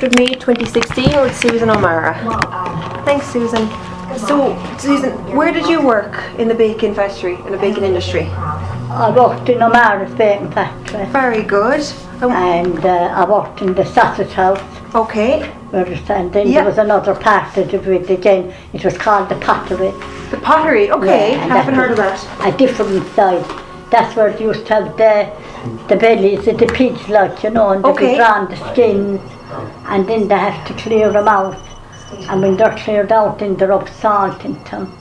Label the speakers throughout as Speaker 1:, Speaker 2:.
Speaker 1: 5th of May 2016 with Susan O'Mara. Thanks, Susan. So, Susan, where did you work in the baking factory, in the baking industry?
Speaker 2: I worked in O'Mara's baking factory.
Speaker 1: Very good.
Speaker 2: And I worked in the sausage house.
Speaker 1: Okay.
Speaker 2: And then there was another part of it again. It was called the pottery.
Speaker 1: The pottery, okay.
Speaker 2: Yeah,
Speaker 1: haven't heard of that.
Speaker 2: A different side. That's where they used to have the bellies of the pigs, like, you know, and they would drawn the skins, and then they have to clear them out. And when they're cleared out, then they rub salt into them,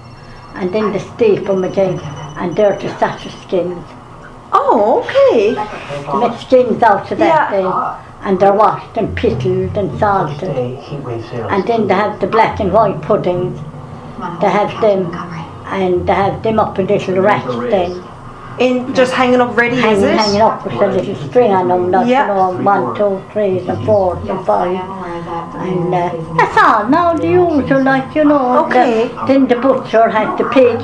Speaker 2: and then they steep them again, and they're the sausage skins.
Speaker 1: Oh, okay.
Speaker 2: They make skins out of that then, and they're washed and pittled and salted. And then they have the black and white puddings. They have them, and they have them up in little racks then.
Speaker 1: In just hanging up ready, is it?
Speaker 2: Hanging up with a little string on them, like, you know, 1, 2, 3, and 4, and 5. And that's all, now the usual, like, you know.
Speaker 1: Okay.
Speaker 2: Then the butcher had the pig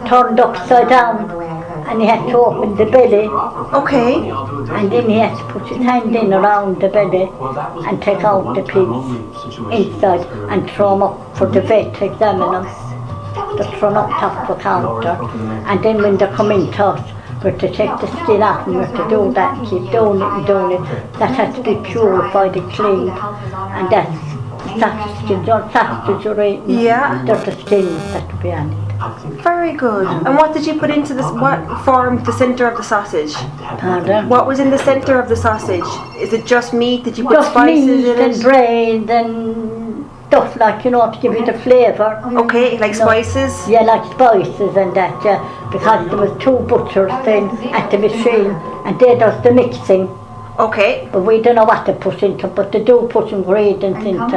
Speaker 2: turned upside down, and he had to open the belly.
Speaker 1: Okay.
Speaker 2: And then he had to put his hand in around the belly and take out the pigs inside and throw them up for the vet to examine them. They're thrown up top of the counter, and then when they come into us, we have to take the skin off, and we have to do that and keep doing it and doing it. That has to be purified and cleaned, and that's sausage skins, sausage you're eating.
Speaker 1: Yeah.
Speaker 2: They're the skins that will be on it.
Speaker 1: Very good. And what did you put into this? What formed the centre of the sausage?
Speaker 2: Pardon?
Speaker 1: What was in the centre of the sausage? Is it just meat? Did you put
Speaker 2: just
Speaker 1: spices
Speaker 2: meat
Speaker 1: in
Speaker 2: and
Speaker 1: it?
Speaker 2: bread and stuff, like, you know, to give it a flavour.
Speaker 1: Okay, like spices?
Speaker 2: Yeah, like spices and that, yeah. Because there was 2 butchers then at the machine, and they does the mixing.
Speaker 1: Okay.
Speaker 2: But we don't know what to put into, but they do put ingredients into.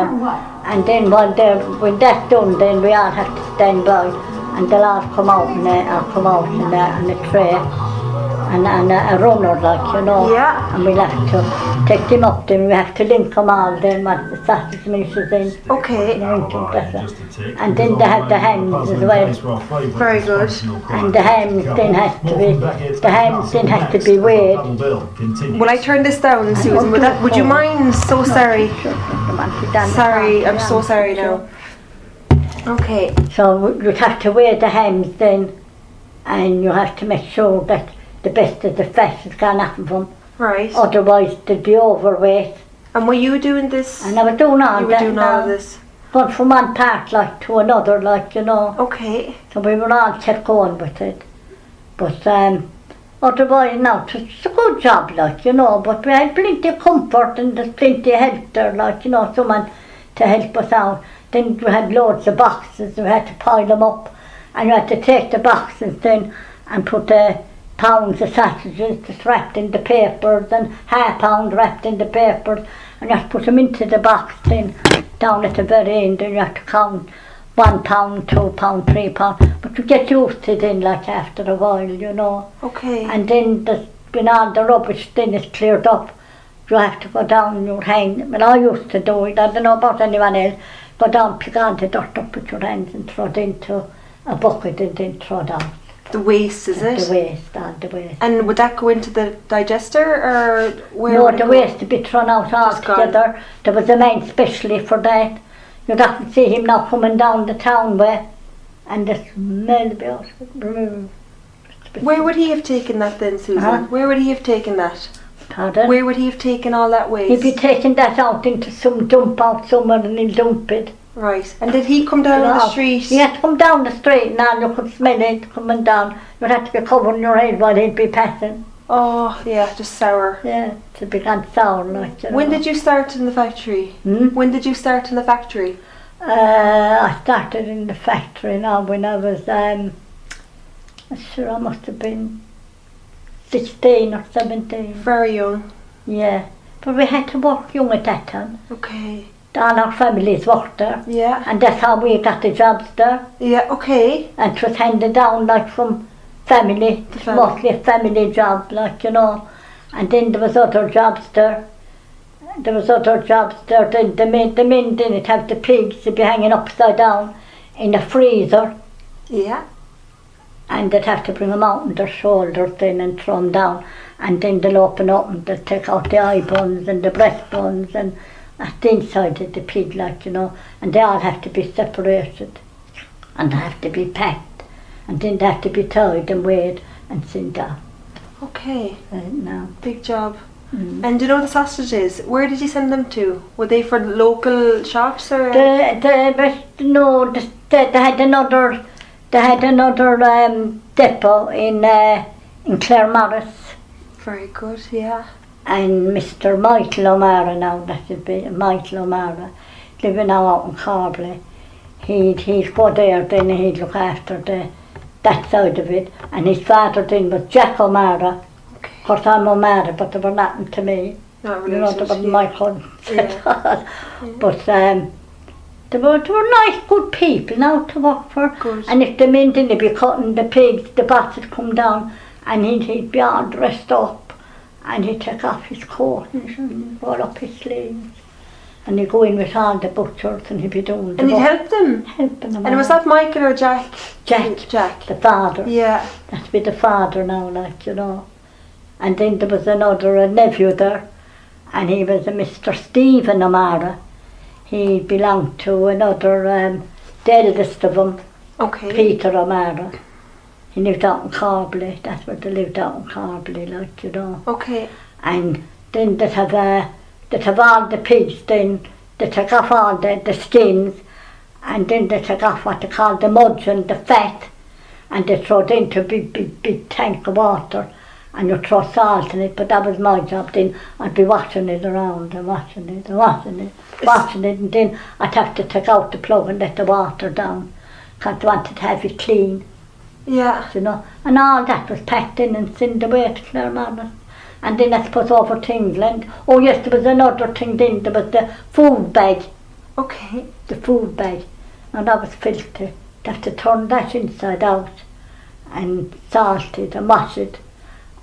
Speaker 2: And then when that's done, then we all have to stand by, and they'll all come out in a tray, and a runner, like, you know.
Speaker 1: Yeah.
Speaker 2: And we'll have to take them up, then we have to link them all then once the sausage mix is in.
Speaker 1: Okay.
Speaker 2: And then they have the hams as well.
Speaker 1: Very good.
Speaker 2: And the hams then has to be weighed.
Speaker 1: Will I turn this down, Susan? Would you mind? So sorry. Sorry, I'm so sorry now. Okay.
Speaker 2: So you have to weigh the hams then, and you have to make sure that the best of the fat has gone off of them.
Speaker 1: Right.
Speaker 2: Otherwise they'd be overweight.
Speaker 1: And were you doing this?
Speaker 2: And I was doing all
Speaker 1: you
Speaker 2: that.
Speaker 1: You were doing all of this?
Speaker 2: But from one part, like, to another, like, you know.
Speaker 1: Okay.
Speaker 2: So we were all kept going with it. But otherwise, now, it's a good job, like, you know, but we had plenty of comfort and there's plenty of help there, like, you know, someone to help us out. Then we had loads of boxes, we had to pile them up, and you had to take the boxes then and put pounds of sausages just wrapped in the papers, and half pound wrapped in the papers, and you have to put them into the box then down at the very end, and you have to count 1 pound, 2 pound, 3 pound, but you get used to it then, like, after a while, you know.
Speaker 1: Okay.
Speaker 2: And then when all the rubbish then is cleared up, you have to go down your hand. Well, I used to do it, I don't know about anyone else. Go down, pick all the dirt up with your hands and throw it into a bucket and then throw it out.
Speaker 1: The waste, is it?
Speaker 2: The waste, all the waste.
Speaker 1: And would that go into the digester, or where?
Speaker 2: No, the waste to be thrown out altogether. There was a man specially for that. You'd often see him now coming down the town way, and the smell of it.
Speaker 1: Where would he have taken that then, Susan?
Speaker 2: Huh?
Speaker 1: Where would he have taken that?
Speaker 2: Pardon?
Speaker 1: Where would he have taken all that waste?
Speaker 2: He'd be taking that out into some dump out somewhere, and he'll dump it.
Speaker 1: Right. And did he come down the street?
Speaker 2: He had to come down the street, and now you could smell it coming down. You'd have to be covering your head while he'd be passing.
Speaker 1: Oh, yeah, just sour.
Speaker 2: Yeah, to be gone sour, like, you know.
Speaker 1: When did you start in the factory? When did you start in the factory?
Speaker 2: I started in the factory now when I was, I'm sure I must have been 16 or 17.
Speaker 1: Very young.
Speaker 2: Yeah, but we had to work young at that time.
Speaker 1: Okay.
Speaker 2: All our families worked there.
Speaker 1: Yeah.
Speaker 2: And that's how we got the jobs there.
Speaker 1: Yeah, okay.
Speaker 2: And it was handed down, like, from family. It's mostly a family job, like, you know. And then there was other jobs there. Then the men didn't have the pigs to be hanging upside down in a freezer.
Speaker 1: Yeah.
Speaker 2: And they'd have to bring them out on their shoulders then and throw them down. And then they'll open up and they'll take out the eye buns and the breast buns and at the inside of the pig, like, you know, and they all have to be separated and they have to be packed and then they have to be tied and weighed and sent out.
Speaker 1: Okay.
Speaker 2: Now.
Speaker 1: Big job.
Speaker 2: Mm.
Speaker 1: And do you know the sausages? Where did you send them to? Were they for local shops or?
Speaker 2: They had another depot in Claremorris.
Speaker 1: Very good, yeah.
Speaker 2: And Mr. Michael O'Mara now, that should be Michael O'Mara, living now out in Carbley. He'd go there, then he'd look after that side of it. And his father then was Jack O'Mara.
Speaker 1: Okay.
Speaker 2: Of course I'm O'Mara, but they were nothing to me.
Speaker 1: Not
Speaker 2: You know, they
Speaker 1: related,
Speaker 2: were my cousins at all.
Speaker 1: Yeah.
Speaker 2: But they were nice, good people now to work for.
Speaker 1: Good.
Speaker 2: And if the men didn't be cutting the pigs, the boss would come down and he'd be all dressed up and he'd take off his coat and roll up his sleeves. And he'd go in with all the butchers and he'd be doing the
Speaker 1: And he'd
Speaker 2: work.
Speaker 1: help them?
Speaker 2: Helping them.
Speaker 1: And was
Speaker 2: all.
Speaker 1: that Michael or Jack?
Speaker 2: Jack, the father.
Speaker 1: Yeah.
Speaker 2: That'd be the father now, like, you know. And then there was a nephew there, and he was a Mr. Stephen O'Mara. He belonged to another, the eldest of them,
Speaker 1: Okay.
Speaker 2: Peter O'Mara. He lived out in Carbley. That's where they lived out in Carbley, like, you know.
Speaker 1: Okay.
Speaker 2: And then they'd have all the pigs. Then they take off all the skins, and then they take off what they call the mudge and the fat, and they throw it into a big tank of water, and you throw salt in it. But that was my job. Then I'd be washing it around and washing it, and then I'd have to take out the plug and let the water down, because I wanted to have it clean.
Speaker 1: Yeah.
Speaker 2: You know, and all that was packed in and sent away to Claremorris. And then I suppose over to England. Oh yes, there was another thing then, there was the food bag.
Speaker 1: Okay.
Speaker 2: The food bag. And that was filthy. They have to turn that inside out and salt it and wash it.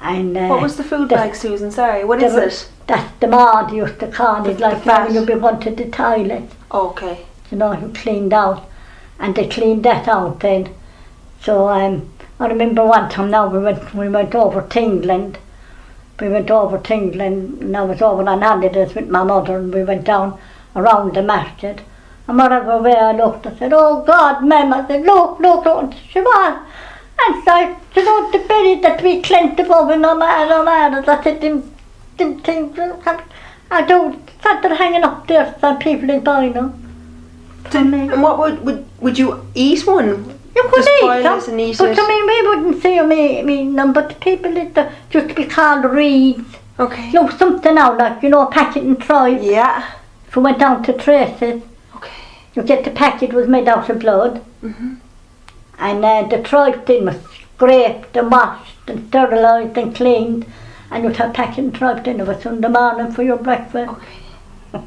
Speaker 2: And
Speaker 1: What was the food bag, Susan? Sorry, what is it?
Speaker 2: That's the mud you used to call it, like
Speaker 1: fat.
Speaker 2: when you'd be going to the toilet.
Speaker 1: Okay.
Speaker 2: You know, you cleaned out. And they cleaned that out then. So I remember one time now we went over to England. We went over to England and I was over on holidays with my mother and we went down around the market. And wherever way I looked, I said, "Oh God, Ma'am," I said, look, and she was. And so, you know, the berry that we cleaned above in O'Mara's, I said, them things, I don't, they're hanging up there so people is buying them.
Speaker 1: And what would you eat one?
Speaker 2: You could
Speaker 1: Just
Speaker 2: eat
Speaker 1: boil
Speaker 2: them,
Speaker 1: it and eat
Speaker 2: but
Speaker 1: it?
Speaker 2: I mean, we wouldn't see them eating them, but the people used to be called reeds.
Speaker 1: Okay.
Speaker 2: You know, something now, like, you know, a packet and tripe.
Speaker 1: Yeah.
Speaker 2: If we went down to Tracy's,
Speaker 1: Okay.
Speaker 2: you get the packet was made out of blood.
Speaker 1: Mhm.
Speaker 2: And the tripe thing was scraped and washed and sterilised and cleaned. And you'd have packet and tripe dinner was Sunday morning for your breakfast.
Speaker 1: Okay.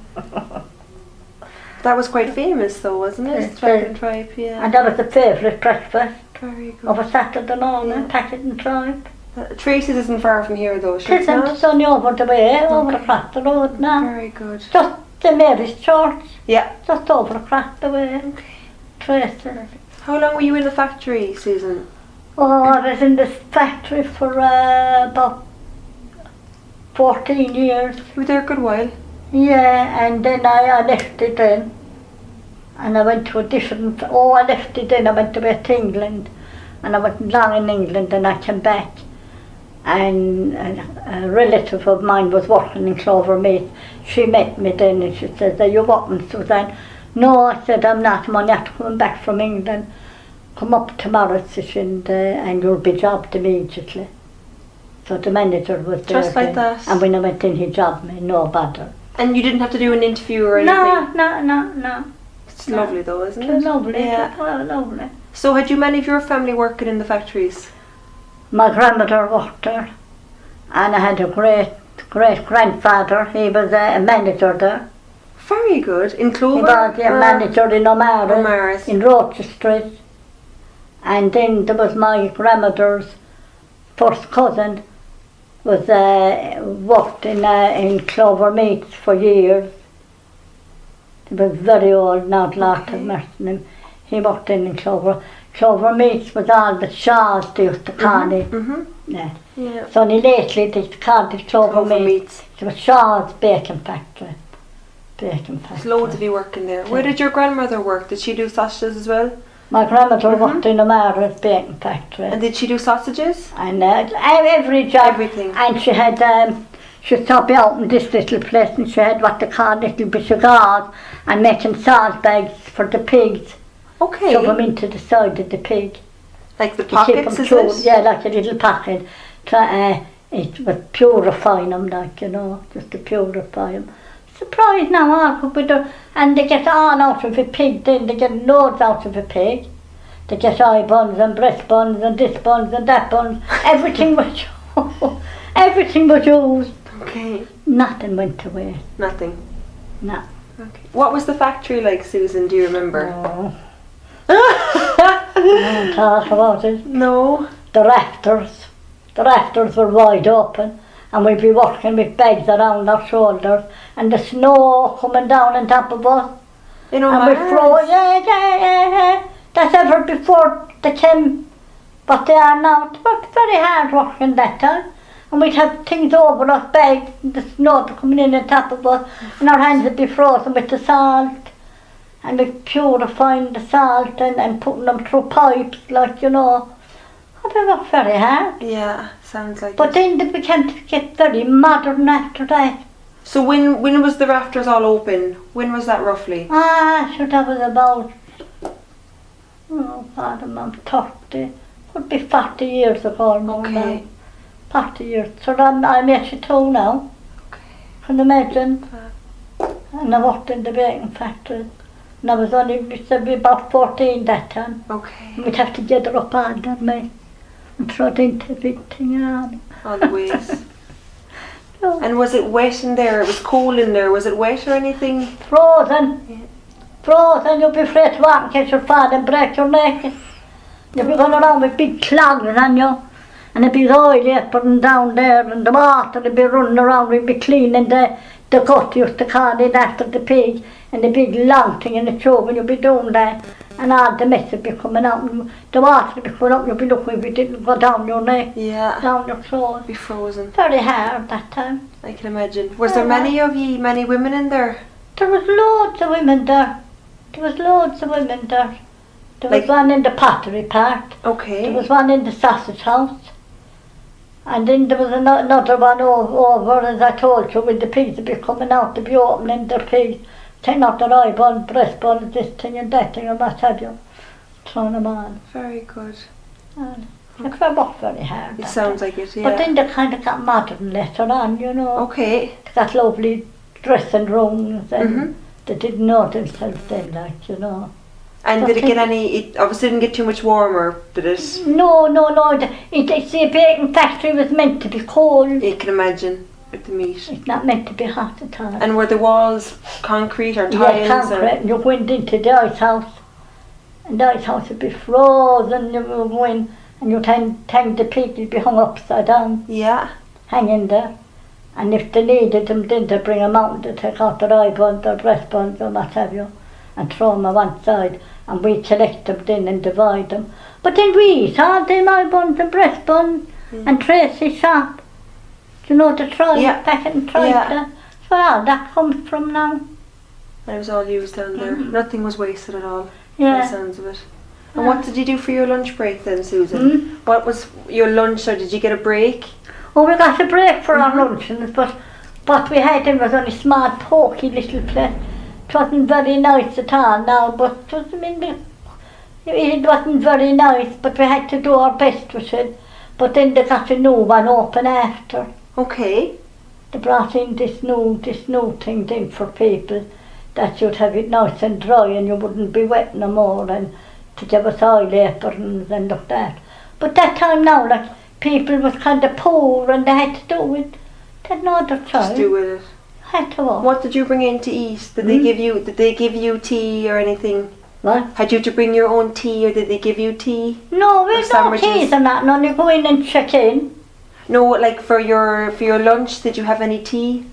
Speaker 1: That was quite famous though, wasn't it?
Speaker 2: Yes,
Speaker 1: Tripe and tripe, yeah.
Speaker 2: And that was the favourite breakfast
Speaker 1: Very good.
Speaker 2: of a Saturday morning,
Speaker 1: Yeah.
Speaker 2: packet and tripe.
Speaker 1: Tracy's isn't far from here though,
Speaker 2: It
Speaker 1: she's
Speaker 2: isn't,
Speaker 1: not?
Speaker 2: it's only over the way, over
Speaker 1: Okay.
Speaker 2: across the road now.
Speaker 1: Very good.
Speaker 2: Just the Mary's Church,
Speaker 1: Yeah.
Speaker 2: just over across the way.
Speaker 1: Okay.
Speaker 2: Tracy.
Speaker 1: How long were you in the factory, Susan?
Speaker 2: Oh, I was in this factory for about 14 years.
Speaker 1: You were there a good while.
Speaker 2: Yeah, and then I left it then. And I went to I left it then, I went away to England. And I went long in England and I came back. And a relative of mine was working in Clovermead. She met me then and she said, "Are you working, Suzanne?" "No," I said, "I'm not. I'm only after coming back from England. Come up tomorrow, and you'll be jobbed immediately." So the manager was there.
Speaker 1: Just like
Speaker 2: then.
Speaker 1: that.
Speaker 2: And when I went in, he jobbed me, no bother.
Speaker 1: And you didn't have to do an interview or anything?
Speaker 2: No.
Speaker 1: It's lovely though, isn't
Speaker 2: It was
Speaker 1: it?
Speaker 2: lovely.
Speaker 1: Yeah.
Speaker 2: It was lovely.
Speaker 1: So had you many of your family working in the factories?
Speaker 2: My grandmother worked there, and I had a great grandfather. He was a manager there.
Speaker 1: Very good. In
Speaker 2: He
Speaker 1: Clover?
Speaker 2: was a manager in
Speaker 1: O'Mara's.
Speaker 2: in Rocher Street. And then there was my grandmother's first cousin, was worked in Clovermead for years. He was very old now, lot of mercy on him. He worked in Clovermead was all the Shaws they used to call it. Yeah.
Speaker 1: Yeah.
Speaker 2: So only lately they called it Clovermead.
Speaker 1: Clovermead.
Speaker 2: It was Shaw's baking factory. baking factory.
Speaker 1: There's loads of you working there. Where did your grandmother work? Did she do sausages as well?
Speaker 2: My grandmother worked in a Margaret baking factory.
Speaker 1: And did she do sausages?
Speaker 2: And every job.
Speaker 1: Everything.
Speaker 2: And she had, she stopped out in this little place and she had what they call little bit of gauze and making salt bags for the pigs.
Speaker 1: Okay.
Speaker 2: Shove them into the side of the pig.
Speaker 1: Like the
Speaker 2: To keep
Speaker 1: pockets,
Speaker 2: them
Speaker 1: is
Speaker 2: cool.
Speaker 1: it?
Speaker 2: Yeah, like a little pocket. It was purifying them, like, you know, just to purify them. Surprised now, all could be done. And they get all out of a pig then, they get loads out of a pig. They get eye buns and breast buns and this buns and that buns. Everything was everything was used.
Speaker 1: Okay.
Speaker 2: Nothing went away.
Speaker 1: Nothing.
Speaker 2: No.
Speaker 1: Okay. What was the factory like, Susan? Do you remember?
Speaker 2: Oh. Don't talk about it.
Speaker 1: No.
Speaker 2: The rafters were wide open and we'd be working with bags around our shoulders and the snow coming down on top of us.
Speaker 1: You know,
Speaker 2: And we froze, yeah. That's ever before they came, but they are now. It was very hard working that time. And we'd have things over us, bags, and the snow coming in on top of us, and our hands would be frozen with the salt. And we'd purifying the salt and putting them through pipes, like, you know. Oh, they were very hard.
Speaker 1: Yeah, sounds like
Speaker 2: But
Speaker 1: it.
Speaker 2: then they began to get very modern after that.
Speaker 1: So when was the rafters all open? When was that roughly?
Speaker 2: Sure, that was about, pardon, I'm 30, could be 40 years ago now.
Speaker 1: Okay.
Speaker 2: 40 years. So I'm 82 now.
Speaker 1: Okay.
Speaker 2: Can you imagine? And I worked in the baking factory. And I was only about 14 that time.
Speaker 1: Okay.
Speaker 2: And we'd have to get her up under me and throw it into everything on.
Speaker 1: All the ways.
Speaker 2: So,
Speaker 1: And was it wet in there? It was cold in there. Was it wet or anything?
Speaker 2: frozen.
Speaker 1: Yeah.
Speaker 2: Frozen, you'll be afraid to walk in case your father break your neck. You'll be going around with big clogs on you. And a big oil apron down there and the water would be running around, we'd be cleaning the gut, used to call it after the pig, and the big long thing in the tube, and you'd be doing that, and all the mess would be coming out, and the water would be coming up, you'd be looking if it didn't go down your neck,
Speaker 1: Yeah.
Speaker 2: down your throat.
Speaker 1: Be frozen.
Speaker 2: Very hard that time.
Speaker 1: I can imagine. Was there many of ye, many women in there?
Speaker 2: There was loads of women there. There was loads of women there. There was
Speaker 1: Like-
Speaker 2: one in the pottery part.
Speaker 1: Okay.
Speaker 2: There was one in the sausage house. And then there was another one over, as I told you, with the pigs to be coming out, to be opening their pigs, taking out their eye bun, breast bun, this thing and that thing and what have you, throwing them on.
Speaker 1: Very good.
Speaker 2: And it worked very hard.
Speaker 1: It sounds like it, yeah.
Speaker 2: But then they kind of got modern later on, you know.
Speaker 1: Okay.
Speaker 2: They got lovely dressing rooms and
Speaker 1: Mhm.
Speaker 2: they didn't know themselves then, like, you know.
Speaker 1: And
Speaker 2: But
Speaker 1: did it get
Speaker 2: then-
Speaker 1: any? It obviously didn't get too much warmer, did it?
Speaker 2: No. It's the baking factory was meant to be cold.
Speaker 1: You can imagine with the meat.
Speaker 2: It's not meant to be hot at all.
Speaker 1: And were the walls concrete or tiles?
Speaker 2: Yeah, concrete. And you went into the ice house. And the ice house would be frozen. You would go in and you'd hang the pig, you'd be hung upside down,
Speaker 1: Yeah.
Speaker 2: hanging there. And if they needed them, then they bring them out and they take out their eye buns, their breast buns, or what have you, and throw them on one side. And we collect them then and divide them. But then we eat all them eye buns and breast buns and Tracy's shop. Do you know the tribe,
Speaker 1: Yeah.
Speaker 2: packet and tribe?
Speaker 1: Yeah.
Speaker 2: So all that comes from now.
Speaker 1: It was all used down there. Nothing was wasted at all. By
Speaker 2: Yeah.
Speaker 1: the sounds of it. And what did you do for your lunch break then, Susan?
Speaker 2: Hmm?
Speaker 1: What was your lunch, or did you get a break?
Speaker 2: Oh, we got a break for our luncheons, but what we had then was only small, pokey little place. It wasn't very nice at all now, but it was, it wasn't very nice, but we had to do our best with it. But then they got a new one open after.
Speaker 1: Okay.
Speaker 2: They brought in this new thing then for people, that you'd have it nice and dry and you wouldn't be wet no more, and to give us oil aprons and like that. But that time now, like, people was kind of poor and they had to do it. They had no other choice.
Speaker 1: Just do with it.
Speaker 2: Had to work.
Speaker 1: What did you bring in to eat? Did they give you tea or anything?
Speaker 2: What?
Speaker 1: Had you to bring your own tea, or did they give you tea?
Speaker 2: No, we
Speaker 1: Or
Speaker 2: had no
Speaker 1: sandwiches?
Speaker 2: teas and that, no, you go in and check in.
Speaker 1: No, like for your lunch, did you have any tea?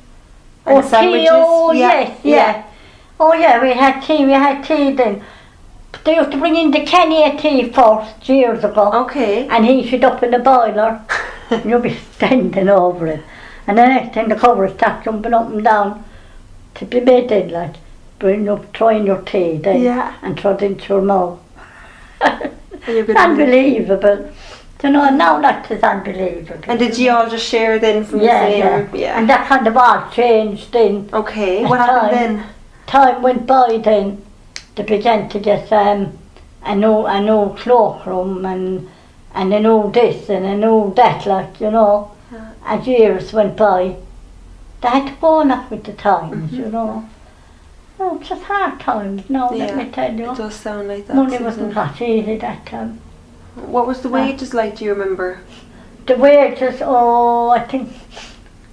Speaker 2: Oh,
Speaker 1: And sandwiches?
Speaker 2: tea, oh yes,
Speaker 1: yeah.
Speaker 2: yeah. Oh yeah, we had tea then. But they used to bring in the Kenny tea first, years ago.
Speaker 1: Okay.
Speaker 2: And heat it up in the boiler. And you'll be standing over it. And the next thing the cover starts jumping up and down. to be made in, like, bring up, trying your tea then,
Speaker 1: Yeah.
Speaker 2: and throw it into your mouth.
Speaker 1: You're good.
Speaker 2: Unbelievable. You know, now that is unbelievable.
Speaker 1: And did you all just share then from
Speaker 2: Yeah,
Speaker 1: the same?
Speaker 2: yeah. And that kind of all changed then.
Speaker 1: Okay,
Speaker 2: At
Speaker 1: what happened
Speaker 2: time.
Speaker 1: then?
Speaker 2: Time went by then, they began to get a new cloakroom and a new this and a new that, like, you know.
Speaker 1: Yeah.
Speaker 2: As years went by, they had to go on up with the times, you know. Oh, it's just hard times now, let me tell you.
Speaker 1: It does sound like that.
Speaker 2: Money
Speaker 1: Susan.
Speaker 2: wasn't that easy that time.
Speaker 1: What was the wages like, do you remember?
Speaker 2: The wages, oh, I think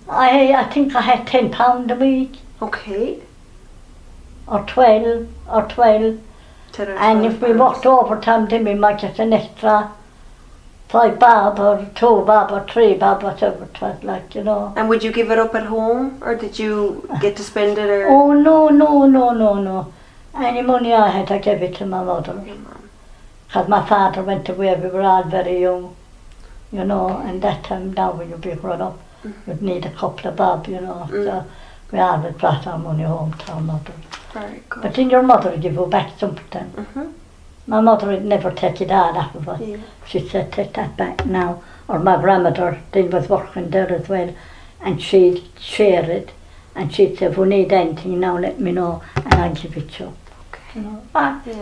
Speaker 2: I had £10 a week,
Speaker 1: Okay.
Speaker 2: or 12,
Speaker 1: 10 or
Speaker 2: and
Speaker 1: 12
Speaker 2: if we
Speaker 1: pounds.
Speaker 2: worked overtime, then we might get an extra 5 bob or 2 bob or 3 bob, whatever it was, like, you know.
Speaker 1: And would you give it up at home, or did you get to spend it, or?
Speaker 2: Oh, no. Any money I had, I gave it to my mother. Because my father went away, we were all very young, you know, and that time now when you'd be grown up, you'd need a couple of bob, you know, so we always brought our money home to our mother.
Speaker 1: Very good.
Speaker 2: But then your mother would give you back something.
Speaker 1: Mm-hmm.
Speaker 2: My mother would never take it all out of us.
Speaker 1: Yeah.
Speaker 2: She said, take that back now. Or my grandmother, then was working there as well, and she'd share it, and she'd say, if we need anything now, let me know, and I'll give it to you. You know,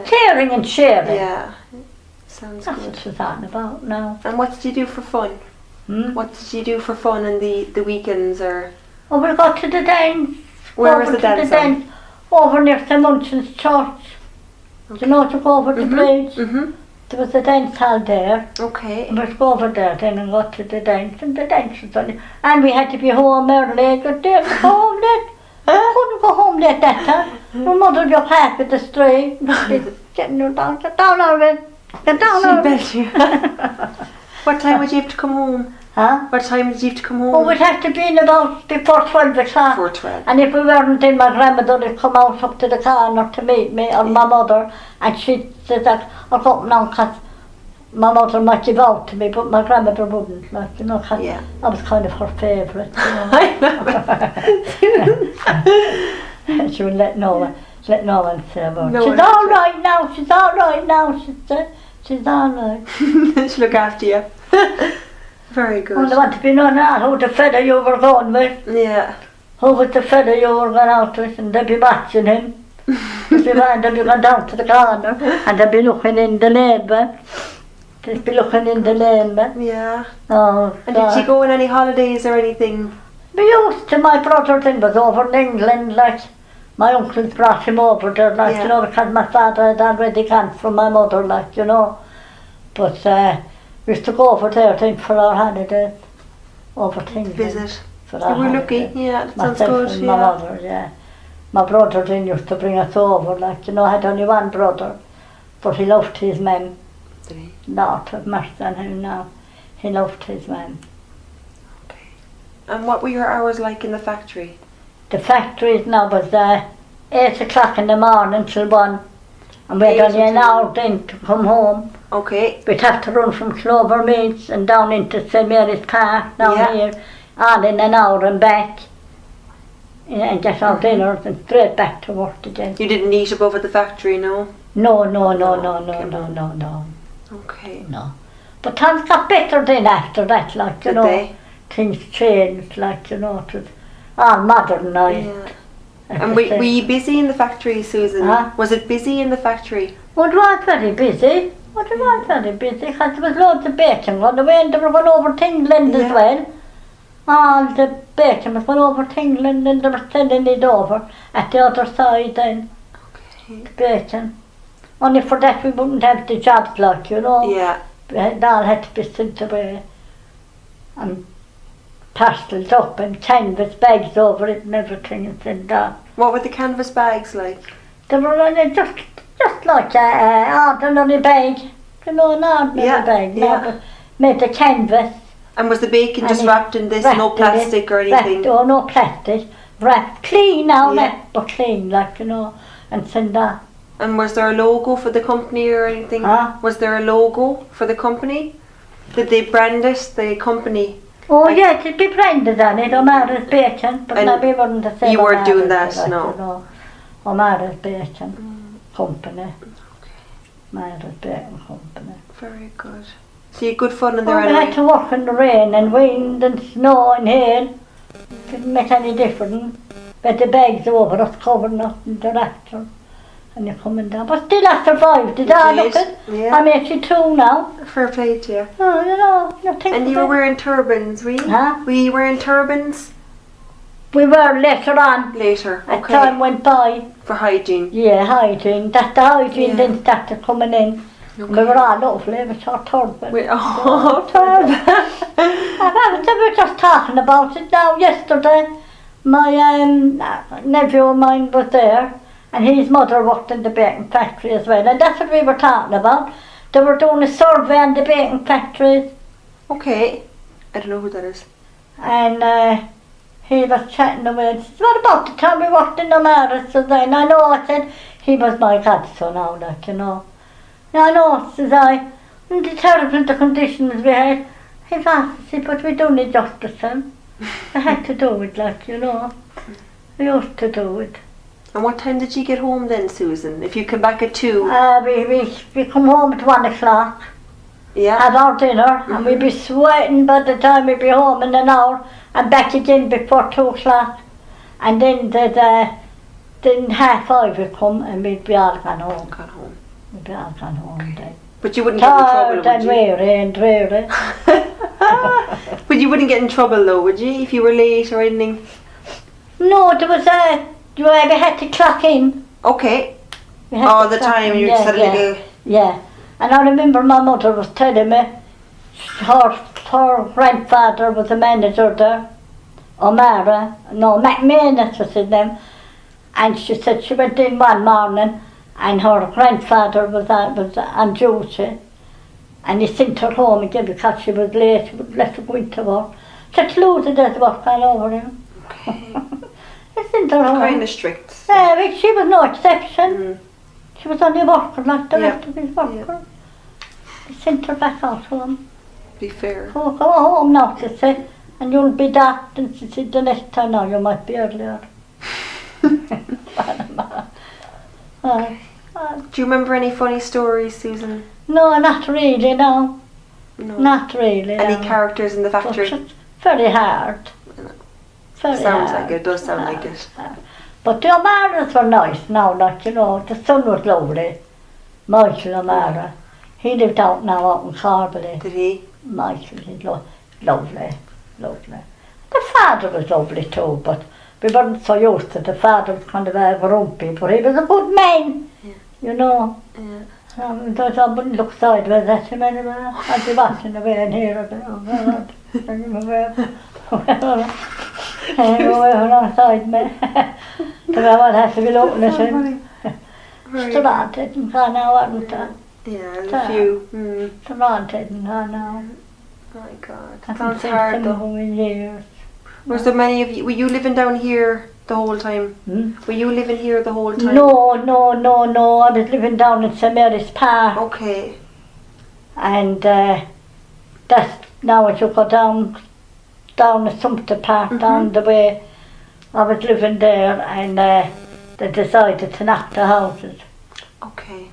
Speaker 2: caring and sharing.
Speaker 1: Yeah, sounds
Speaker 2: That's
Speaker 1: good.
Speaker 2: what she's talking about now.
Speaker 1: And what did you do for fun?
Speaker 2: Hmm?
Speaker 1: What did you do for fun in the weekends, or?
Speaker 2: Oh, we'll go to the dance.
Speaker 1: Where was
Speaker 2: Over
Speaker 1: the
Speaker 2: to
Speaker 1: dance?
Speaker 2: dance over near St. Munchin's Church. Do you know to go over the bridge?
Speaker 1: Mm-hmm.
Speaker 2: There was a dance hall there.
Speaker 1: Okay.
Speaker 2: And we'd go over there then and go to the dance, and the dance was on. And we had to be home early. Good day, go home late. Couldn't go home late that time. My mother would up half with the string. Getting you down, get down out of it. Get down out of it.
Speaker 1: She bet you. What time would you have to come home?
Speaker 2: Huh?
Speaker 1: What time did you have to come home?
Speaker 2: Oh, we'd have to be in about before 12 o'clock.
Speaker 1: Before 12.
Speaker 2: And if we weren't in, my grandmother would come out up to the corner to meet me, or my mother, and she'd say that, I'll go up now, because my mother might give out to me, but my grandmother wouldn't, like, you know, 'cause
Speaker 1: Yeah.
Speaker 2: I was kind of her favourite, you know.
Speaker 1: I know.
Speaker 2: She would let no one say about
Speaker 1: No
Speaker 2: it.
Speaker 1: one
Speaker 2: She's all
Speaker 1: would.
Speaker 2: right now, she's all right now, she said. She's all right.
Speaker 1: She'll look after you. Very good.
Speaker 2: Well, I want to be known now who the fella you were going with.
Speaker 1: Yeah.
Speaker 2: Who was the fella you were going out with, and they'd be watching him. They'd be going down to the corner, and they'd be looking in the lane. They'd be looking in the lane.
Speaker 1: Yeah.
Speaker 2: Oh,
Speaker 1: And did you go on any holidays or anything?
Speaker 2: We used to, my brother then was over in England, like, my uncles brought him over there, like,
Speaker 1: Yeah.
Speaker 2: you know, because my father had already gone from my mother, like, you know. But we used to go over there then for our holidays, over to England.
Speaker 1: Visit.
Speaker 2: For
Speaker 1: You
Speaker 2: our
Speaker 1: were lucky.
Speaker 2: holidays.
Speaker 1: Yeah, that sounds
Speaker 2: Myself
Speaker 1: good.
Speaker 2: and
Speaker 1: Yeah.
Speaker 2: my mother, yeah. My brother then used to bring us over, like, you know, I had only one brother, but he loved his men.
Speaker 1: Did he?
Speaker 2: Not of mercy on him now. He loved his men.
Speaker 1: Okay. And what were your hours like in the factory?
Speaker 2: The factories now was 8 o'clock in the morning till 1. And we had
Speaker 1: 8
Speaker 2: only an
Speaker 1: until
Speaker 2: hour then to come home.
Speaker 1: Okay.
Speaker 2: We'd have to run from Clover Meads and down into St Mary's Park down
Speaker 1: Yeah.
Speaker 2: here, all in an hour and back. Yeah, and get our dinners and straight back to work again.
Speaker 1: You didn't eat above at the factory, no?
Speaker 2: No.
Speaker 1: Okay.
Speaker 2: No. But things got better then after that, like, you
Speaker 1: Did
Speaker 2: know.
Speaker 1: they?
Speaker 2: Things changed, like, you know, it was all modernised.
Speaker 1: Yeah. And were you busy in the factory, Susan?
Speaker 2: Huh?
Speaker 1: Was it busy in the factory?
Speaker 2: Well, it was very busy. Well, it was very busy, because there was loads of bacon on the way, and they were going over to England as
Speaker 1: Yeah.
Speaker 2: well. All the bacon was going over to England, and they were sending it over at the other side then,
Speaker 1: Okay.
Speaker 2: the bacon. Only for that we wouldn't have the jobs, like, you know.
Speaker 1: Yeah.
Speaker 2: It all had to be sent away and parcelled up and canvas bags over it and everything and sent out.
Speaker 1: What were the canvas bags like?
Speaker 2: They were only just like an ordinary bag, you know, an ordinary
Speaker 1: Yeah,
Speaker 2: bag.
Speaker 1: yeah.
Speaker 2: But made of canvas.
Speaker 1: And was the bacon
Speaker 2: And
Speaker 1: just
Speaker 2: it
Speaker 1: wrapped in this,
Speaker 2: wrapped
Speaker 1: no
Speaker 2: in
Speaker 1: plastic
Speaker 2: it,
Speaker 1: or anything?
Speaker 2: Wrapped, oh, no plastic. Wrapped clean now,
Speaker 1: Yeah.
Speaker 2: but clean, like, you know, and send that.
Speaker 1: And was there a logo for the company or anything?
Speaker 2: Huh?
Speaker 1: Was there a logo for the company? Did they brand it, the company?
Speaker 2: Oh yeah, to be friended on it, O'Mara's bacon, but now we wouldn't have said
Speaker 1: you weren't doing that,
Speaker 2: O'Mara's,
Speaker 1: no.
Speaker 2: You know. O'Mara's bacon company.
Speaker 1: Okay.
Speaker 2: O'Mara's bacon company.
Speaker 1: Very good. So you had good fun in there
Speaker 2: We
Speaker 1: anyway?
Speaker 2: had to work in the rain and wind and snow and hail. Didn't make any difference. But the bags over us covering us in the raptor. And you're coming down. But still I survived. Did I look it?
Speaker 1: Yeah.
Speaker 2: I'm 82 now.
Speaker 1: Fair play to you.
Speaker 2: Oh, you know, you think
Speaker 1: And you were wearing turbans, were you?
Speaker 2: Huh?
Speaker 1: Were you wearing turbans?
Speaker 2: We were later on.
Speaker 1: Later,
Speaker 2: As
Speaker 1: okay.
Speaker 2: time went by.
Speaker 1: For hygiene.
Speaker 2: Yeah, hygiene. That the hygiene then started coming in.
Speaker 1: Okay.
Speaker 2: We were all lovely. We saw turban.
Speaker 1: Oh,
Speaker 2: turban. We were just talking about it now yesterday. My nephew of mine was there. And his mother worked in the baking factory as well. And that's what we were talking about. They were doing a survey on the baking factories.
Speaker 1: Okay. I don't know who that is.
Speaker 2: And he was chatting away. He said, what about the time we worked in O'Mara's? So then I know, I said, he was my godson now, like, you know. I know, says I, and the terrible the conditions we had. He said, but we do need justice, son. We had to do it, like, you know. We used to do it.
Speaker 1: And what time did you get home then, Susan? If you come back at 2?
Speaker 2: We come home at 1 o'clock.
Speaker 1: Yeah.
Speaker 2: Have our dinner, and we'd be sweating by the time we'd be home in an hour, and back again before 2 o'clock. And then then 5:30 would come, and we'd be all gone home.
Speaker 1: Gone home.
Speaker 2: We'd be all gone home then.
Speaker 1: But you wouldn't get in trouble,
Speaker 2: Tired
Speaker 1: would
Speaker 2: and
Speaker 1: you?
Speaker 2: weary and dreary.
Speaker 1: But you wouldn't get in trouble though, would you? If you were late or anything?
Speaker 2: No, there was we had to clock in.
Speaker 1: Okay.
Speaker 2: We had
Speaker 1: All
Speaker 2: to
Speaker 1: the
Speaker 2: clock
Speaker 1: time
Speaker 2: in,
Speaker 1: you
Speaker 2: yeah,
Speaker 1: just had a
Speaker 2: yeah.
Speaker 1: little...
Speaker 2: Yeah, and I remember my mother was telling me her grandfather was a manager there, McManus was his name, and she said she went in one morning and her grandfather was on duty, and he sent her home again because she was late, she would let her go into work. She had to lose a day's work all over him.
Speaker 1: Okay.
Speaker 2: He sent her home.
Speaker 1: Kind of strict.
Speaker 2: Yeah, but she was no exception. She was only working like the rest of his workers. He sent her back out home.
Speaker 1: Be fair.
Speaker 2: Oh, go home now, she said, and you'll be that. And she said, the next time now you might be earlier.
Speaker 1: Do you remember any funny stories, Susan?
Speaker 2: No, not really, no.
Speaker 1: No.
Speaker 2: Not really,
Speaker 1: Any
Speaker 2: no.
Speaker 1: characters in the factory?
Speaker 2: But it's very hard. Very
Speaker 1: Sounds
Speaker 2: hard.
Speaker 1: like it, does sound like it.
Speaker 2: But the O'Maras were nice now, like, you know, the son was lovely. Michael O'Mara. He lived out now out in Carberley.
Speaker 1: Did he?
Speaker 2: Michael, he's lovely. The father was lovely too, but we weren't so used to the father was kind of a grumpy, but he was a good man, you know.
Speaker 1: Yeah.
Speaker 2: I wouldn't look sideways at him anyway. I'd be watching away and hear it. Oh God, bring him away. Away alongside me. So I would have to be looking at him. Stranted and I know, wasn't I?
Speaker 1: Yeah, there's a few.
Speaker 2: Stranted and I know.
Speaker 1: Oh my God,
Speaker 2: I
Speaker 1: that
Speaker 2: haven't
Speaker 1: sounds
Speaker 2: seen
Speaker 1: hard
Speaker 2: some
Speaker 1: though.
Speaker 2: of them in years.
Speaker 1: Was there many of you, were you living down here the whole time? Were you living here the whole time?
Speaker 2: No. I was living down in St Mary's Park.
Speaker 1: Okay.
Speaker 2: And that's now as you go down the Sumter Park, down the way. I was living there and they decided to knock the houses.
Speaker 1: Okay.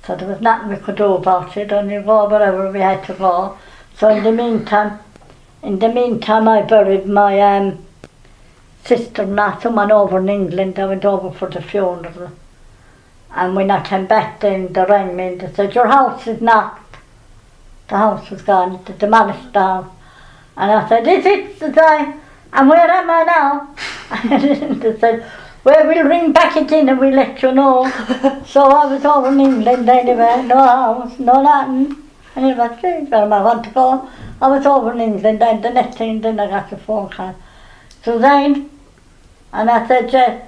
Speaker 2: So there was nothing we could do about it, only go wherever we had to go. So in the meantime I buried my sister-in-law, someone over in England. I went over for the funeral. And when I came back then, they rang me and they said, your house is knocked. The house was gone, they demolished the house. And I said, is it? Said I, and where am I now? And they said, well, we'll ring back again and we'll let you know. So I was over in England anyway, no house, no nothing. And I was, geez, where am I want to go? I was over in England and the next thing then I got a phone call. Suzanne, and I said, yeah,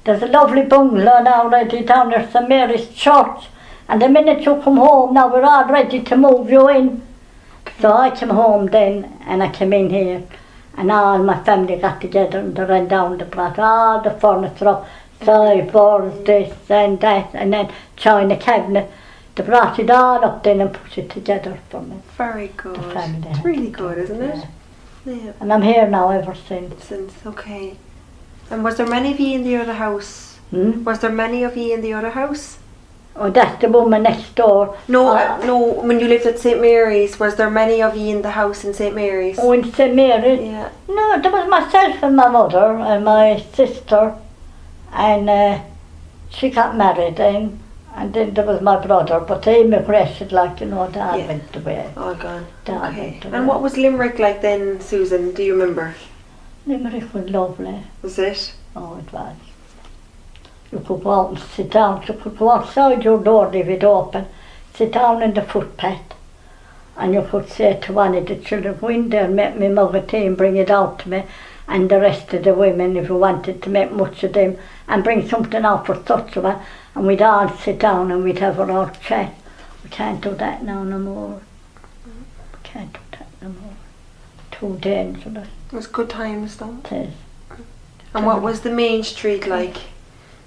Speaker 2: there's a lovely bungalow now ready down there, St Mary's Church. And the minute you come home, now we're all ready to move you in. So I came home then and I came in here. And all my family got together and they ran down, they brought all the furniture up, sideboards, this and that, and then china cabinet. They brought it all up then and put it together for me.
Speaker 1: Very good.
Speaker 2: The family
Speaker 1: It's really good, isn't it? Yeah.
Speaker 2: And I'm here now ever since.
Speaker 1: Okay. And was there many of you in the other house? Was there many of you in the other house?
Speaker 2: Oh, that's the woman next door.
Speaker 1: No, no, when you lived at St. Mary's, was there many of you in the house in St. Mary's?
Speaker 2: Oh, in St. Mary's?
Speaker 1: Yeah.
Speaker 2: No, there was myself and my mother and my sister, and she got married then, and then there was my brother, but they immigrated, like, you know, Dad went away.
Speaker 1: All gone.
Speaker 2: Dad
Speaker 1: Okay.
Speaker 2: went away.
Speaker 1: And what was Limerick like then, Susan? Do you remember?
Speaker 2: Limerick was lovely.
Speaker 1: Was it?
Speaker 2: Oh, it was. You could go out and sit down. You could go outside your door, leave it open, sit down in the footpath, and you could say to one of the children, go in there and make me mug of tea and bring it out to me, and the rest of the women, if you wanted to make much of them, and bring something out for such a one, and we'd all sit down and we'd have our chat. We can't do that now no more. We can't do that no more. Too dangerous.
Speaker 1: It was good times though.
Speaker 2: It is.
Speaker 1: And what was the main street like?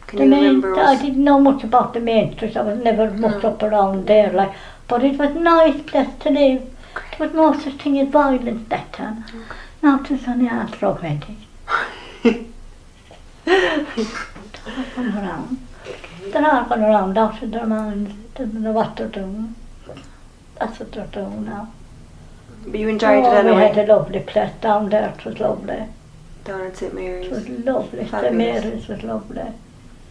Speaker 1: Can you
Speaker 2: The main,
Speaker 1: remember?
Speaker 2: I didn't know much about the main street. I was never much up around there, like. But it was nice place to live. There was no such thing as violence that time. Now it was only all drug addicts. They're all going around. They're all going around out of their minds. They don't know what they're doing. That's what they're doing now.
Speaker 1: But you enjoyed it
Speaker 2: We
Speaker 1: anyway?
Speaker 2: had a lovely place down there. It was lovely.
Speaker 1: Down at St. Mary's?
Speaker 2: It was lovely. St.
Speaker 1: Fabulous.
Speaker 2: Mary's was lovely.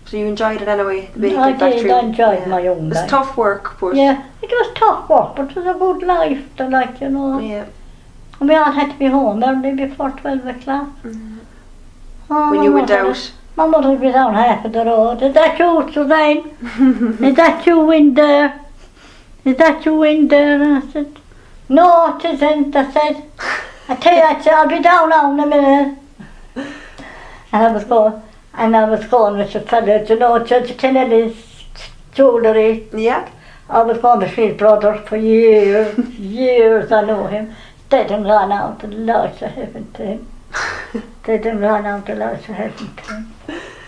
Speaker 1: So you enjoyed it anyway? The bacon
Speaker 2: I did.
Speaker 1: factory?
Speaker 2: I enjoyed my young
Speaker 1: It was
Speaker 2: life.
Speaker 1: tough work, but...
Speaker 2: Yeah, it was tough work, but it was a good life, to, like, you know.
Speaker 1: Yeah.
Speaker 2: And we all had to be home early before 12 o'clock. Oh,
Speaker 1: When
Speaker 2: my
Speaker 1: you went
Speaker 2: mother-
Speaker 1: out?
Speaker 2: My mother would be down half of the road. Is that you, Suzanne? Is that you in there? Is that you in there? And I said, no, it isn't. I said, I'll be down now in a minute. And I was going with the fellow, you know, Judge Kennedy's jewellery.
Speaker 1: Yeah?
Speaker 2: I was going with his brother for years, years I know him. They didn't run out the lights of heaven to him. They didn't run out the lights of heaven to him.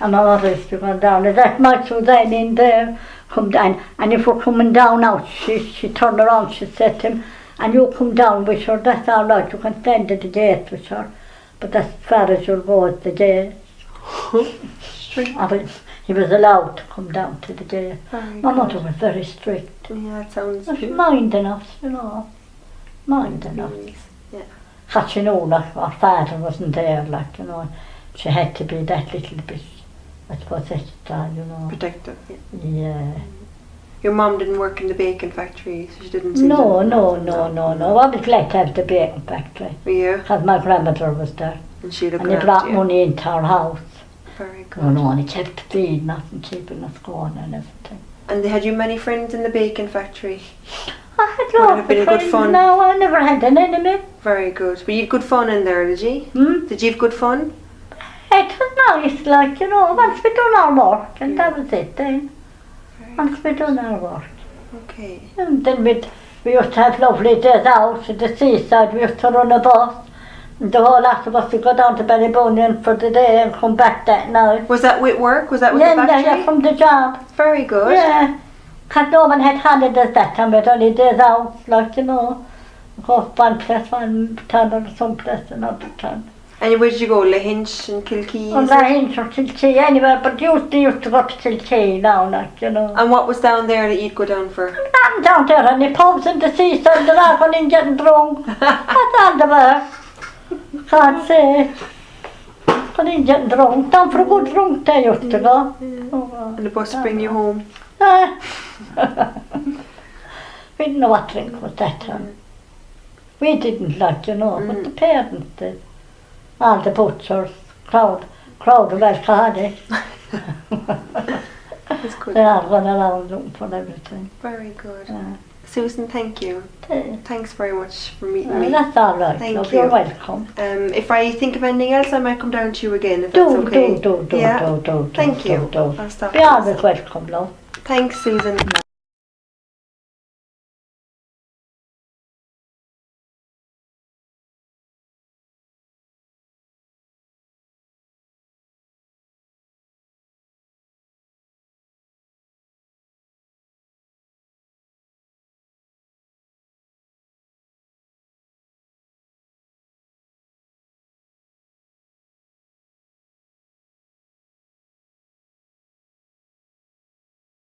Speaker 2: And my mother used to go down, is that my Suzanne in there? Come down. And if we're coming down out, she turned around, she said to him, and you come down with her, that's all right, you can stand at the gate with her. But that's as far as you'll go at the gate. He was allowed to come down to the gate. My mother was very strict.
Speaker 1: Yeah, it sounds
Speaker 2: It was
Speaker 1: good.
Speaker 2: minding us, you know. Minding us.
Speaker 1: Yeah.
Speaker 2: Because you know, like, our father wasn't there, like, you know. She had to be that little bit, I suppose, extra, you know.
Speaker 1: Protective, yeah.
Speaker 2: Yeah.
Speaker 1: Your mum didn't work in the bacon factory, so she didn't see
Speaker 2: No.
Speaker 1: them.
Speaker 2: I was glad to have the bacon factory.
Speaker 1: Yeah.
Speaker 2: Because my grandmother was there.
Speaker 1: And she looked
Speaker 2: And they
Speaker 1: after
Speaker 2: brought
Speaker 1: you.
Speaker 2: money into our house.
Speaker 1: Very good.
Speaker 2: You know, and he kept feeding us and keeping us going and everything.
Speaker 1: And had you many friends in the bacon factory?
Speaker 2: I had
Speaker 1: Would it
Speaker 2: lots
Speaker 1: have been
Speaker 2: of
Speaker 1: a good
Speaker 2: friends.
Speaker 1: fun?
Speaker 2: No, I never had an enemy.
Speaker 1: Very good. But you had good fun in there, did you? Did you have good fun?
Speaker 2: It was nice, like, you know, once we done our work, and that was it then. Once we done our work.
Speaker 1: Okay.
Speaker 2: And then we used to have lovely days out at the seaside. We used to run a bus. And the whole lot of us would go down to Ballybunion for the day and come back that night.
Speaker 1: Was that with work? Was that with the factory?
Speaker 2: Yeah, from the job.
Speaker 1: Very good.
Speaker 2: Yeah. Because no one had holidays that time. We had only days out, like, you know. Go one place, one town, or some place, another town.
Speaker 1: And where did you go? Lahinch and Kilkee?
Speaker 2: Well, Lahinch or Kilkee, anywhere, but used to go to Kilkee now, like, you know.
Speaker 1: And what was down there that you'd go down for?
Speaker 2: Nothing down there, and the pubs and the seaside, they're all going in getting drunk. That's all there were. Can't say. Going in getting drunk. Down for a good drunk they used to go. Oh,
Speaker 1: And the bus bring you home?
Speaker 2: We didn't know what drink was that time. We didn't, like, you know, but the parents did. All the butchers, crowd of alcoholics.
Speaker 1: That's good.
Speaker 2: They all run around looking for everything.
Speaker 1: Very good.
Speaker 2: Yeah.
Speaker 1: Susan, thank you. Thanks very much for meeting me.
Speaker 2: That's all right,
Speaker 1: Thank
Speaker 2: love,
Speaker 1: you.
Speaker 2: you're welcome.
Speaker 1: If I think of anything else, I might come down to you again, if that's okay.
Speaker 2: Do.
Speaker 1: Yeah? Thank you. I'll stop.
Speaker 2: Be always welcome, love.
Speaker 1: Thanks, Susan.